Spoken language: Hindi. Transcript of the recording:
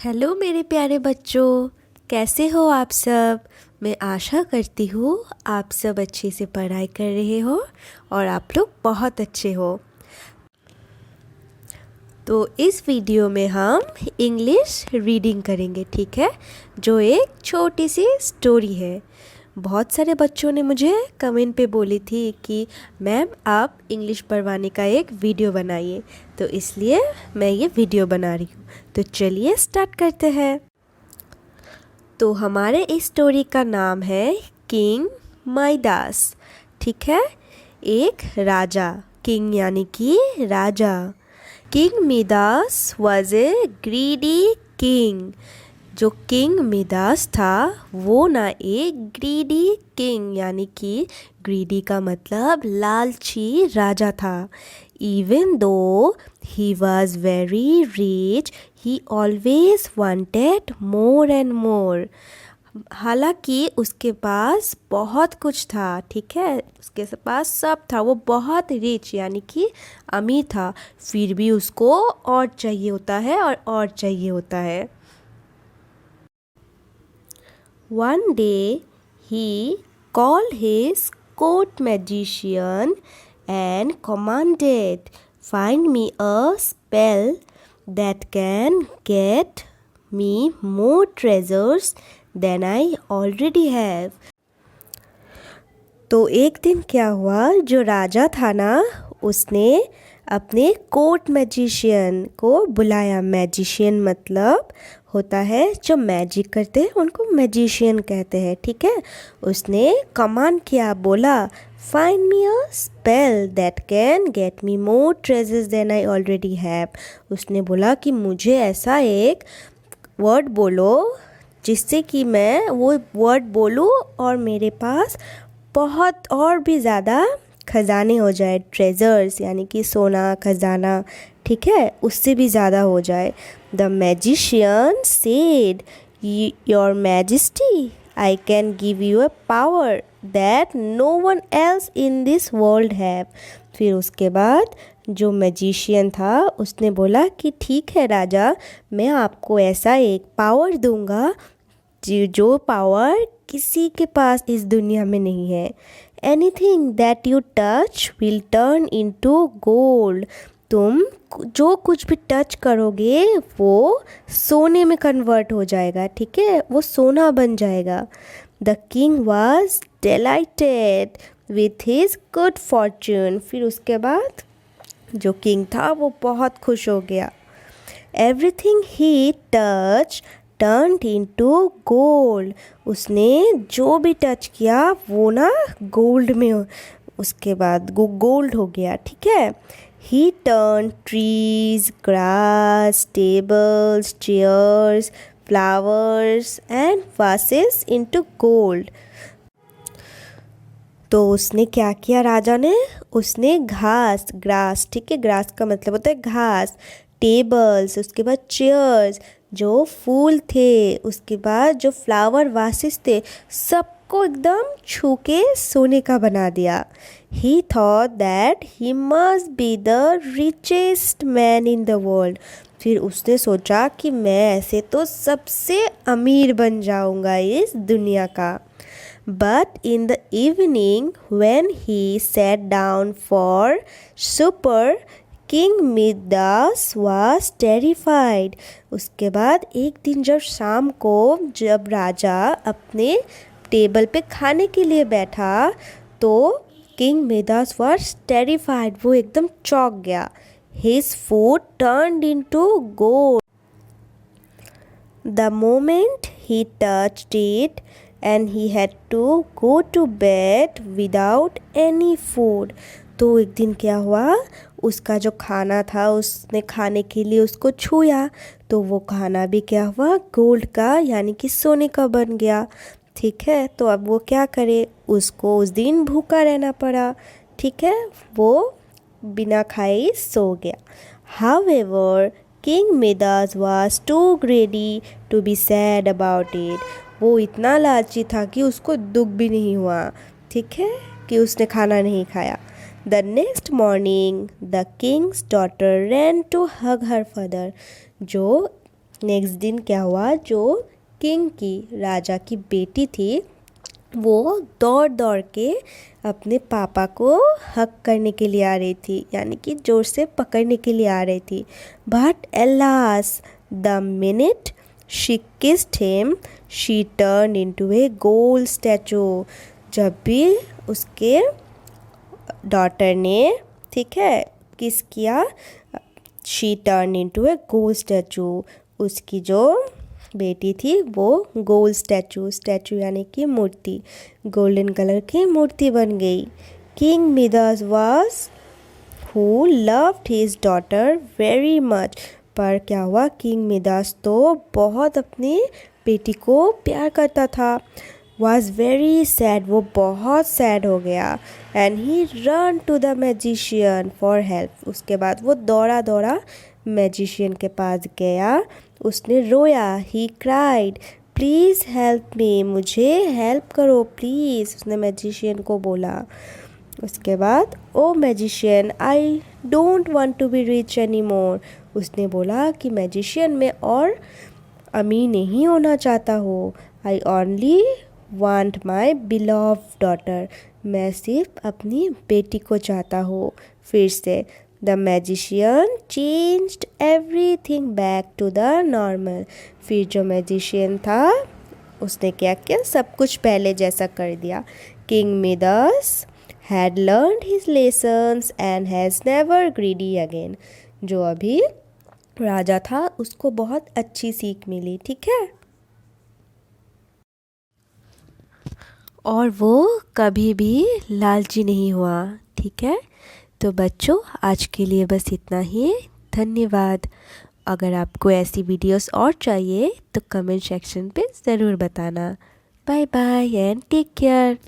हेलो मेरे प्यारे बच्चों, कैसे हो आप सब। मैं आशा करती हूँ आप सब अच्छे से पढ़ाई कर रहे हो और आप लोग बहुत अच्छे हो। तो इस वीडियो में हम इंग्लिश रीडिंग करेंगे, ठीक है, जो एक छोटी सी स्टोरी है। बहुत सारे बच्चों ने मुझे कमेंट पे बोली थी कि मैम आप इंग्लिश पढ़वाने का एक वीडियो बनाइए, तो इसलिए मैं ये वीडियो बना रही हूँ। तो चलिए स्टार्ट करते हैं। तो हमारे इस स्टोरी का नाम है किंग माइदास, ठीक है। एक राजा, किंग यानी कि राजा। King Midas was a greedy king. जो किंग मिदास था वो ना एक ग्रीडी किंग यानी कि ग्रीडी का मतलब लालची राजा था। Even though he was very rich, he always wanted more and more. हालांकि उसके पास बहुत कुछ था, ठीक है, उसके पास सब था, वो बहुत रिच यानी कि अमीर था, फिर भी उसको और चाहिए होता है और चाहिए होता है। One day he called his court magician and commanded, "Find me a spell that can get me more treasures than I already have." तो एक दिन क्या हुआ, जो राजा था ना उसने अपने कोर्ट मैजिशियन को बुलाया। मैजिशियन मतलब होता है जो मैजिक करते हैं, उनको मैजिशियन कहते हैं, ठीक है। उसने कमांड किया, बोला find me a spell that can get me more treasures than I already have. उसने बोला कि मुझे ऐसा एक वर्ड बोलो जिससे कि मैं वो वर्ड बोलूँ और मेरे पास बहुत और भी ज़्यादा खजाने हो जाए, ट्रेजर्स यानी कि सोना खजाना, ठीक है, उससे भी ज़्यादा हो जाए। The magician said, your majesty, I can give you a power that no one else in this world have. फिर उसके बाद जो मैजिशियन था उसने बोला कि ठीक है राजा, मैं आपको ऐसा एक पावर दूंगा जो पावर किसी के पास इस दुनिया में नहीं है। Anything that you touch will turn into gold. तुम जो कुछ भी टच करोगे वो सोने में कन्वर्ट हो जाएगा, ठीक है, वो सोना बन जाएगा। The king was dilated with his good Fortune. फिर उसके बाद जो किंग था वो बहुत खुश हो गया। Everything he touch turned into gold. उसने जो भी टच किया वो ना गोल्ड में, उसके बाद गोल्ड हो गया, ठीक है। ही turn trees, grass, tables, chairs, flowers and vases into gold. तो उसने क्या किया राजा ने, उसने घास, ग्रास, ठीक है, ग्रास का मतलब होता है घास, टेबल्स, उसके बाद चेयर्स, जो फूल थे, उसके बाद जो फ्लावर वासेस थे, सबको एकदम छू के सोने का बना दिया। ही thought that he must be the richest man in the world. फिर उसने सोचा कि मैं ऐसे तो सबसे अमीर बन जाऊंगा इस दुनिया का। But in the evening, when he sat down for supper, King Midas was terrified. उसके बाद एक दिन जब शाम को जब राजा अपने टेबल पे खाने के लिए बैठा तो किंग मिदास was terrified, वो एकदम चौंक गया। His food turned into gold. The moment he touched it, and he had to go to bed without any food. तो एक दिन क्या हुआ, उसका जो खाना था उसने खाने के लिए उसको छुआ तो वो खाना भी क्या हुआ, गोल्ड का यानी कि सोने का बन गया, ठीक है। तो अब वो क्या करे, उसको उस दिन भूखा रहना पड़ा, ठीक है, वो बिना खाए सो गया। However, King Midas was too greedy to be sad about it. वो इतना लालची था कि उसको दुख भी नहीं हुआ, ठीक है, कि उसने खाना नहीं खाया। The next morning, the king's daughter ran to hug her father. जो नेक्स्ट दिन क्या हुआ, जो किंग की, राजा की बेटी थी, वो दौड़ दौड़ के अपने पापा को हक करने के लिए आ रही थी, यानी कि जोर से पकड़ने के लिए आ रही थी। But alas, the minute she kissed him she turn into A gold statue. जब भी उसके डॉटर ने, ठीक है, किस किया, she turn into A gold statue. उसकी जो बेटी थी वो गोल्ड स्टैचू, स्टैचू यानी कि मूर्ति, गोल्डन कलर की मूर्ति बन गई। King Midas was who loved his daughter very much. पर क्या हुआ, किंग मिदास तो बहुत अपनी बेटी को प्यार करता था। वॉज वेरी सैड, वो बहुत सैड हो गया। And he run to the magician for help. उसके बाद वो दौड़ा दौड़ा मैजिशियन के पास गया, उसने रोया। He cried please help me, मुझे हेल्प करो प्लीज़, उसने मैजिशियन को बोला। उसके बाद O magician I don't want to be rich any more. उसने बोला कि मैजिशियन मैं और अमीर नहीं होना चाहता हो। I only want my beloved daughter, मैं सिर्फ अपनी बेटी को चाहता हूँ। फिर से the magician changed everything back to the normal. फिर जो मैजिशियन था उसने क्या किया, सब कुछ पहले जैसा कर दिया। King Midas had learned his lessons and has never greedy again। जो अभी राजा था उसको बहुत अच्छी सीख मिली, ठीक है, और वो कभी भी लालची नहीं हुआ, ठीक है। तो बच्चों आज के लिए बस इतना ही, धन्यवाद। अगर आपको ऐसी वीडियोस और चाहिए तो कमेंट सेक्शन पे ज़रूर बताना। Bye bye and take care.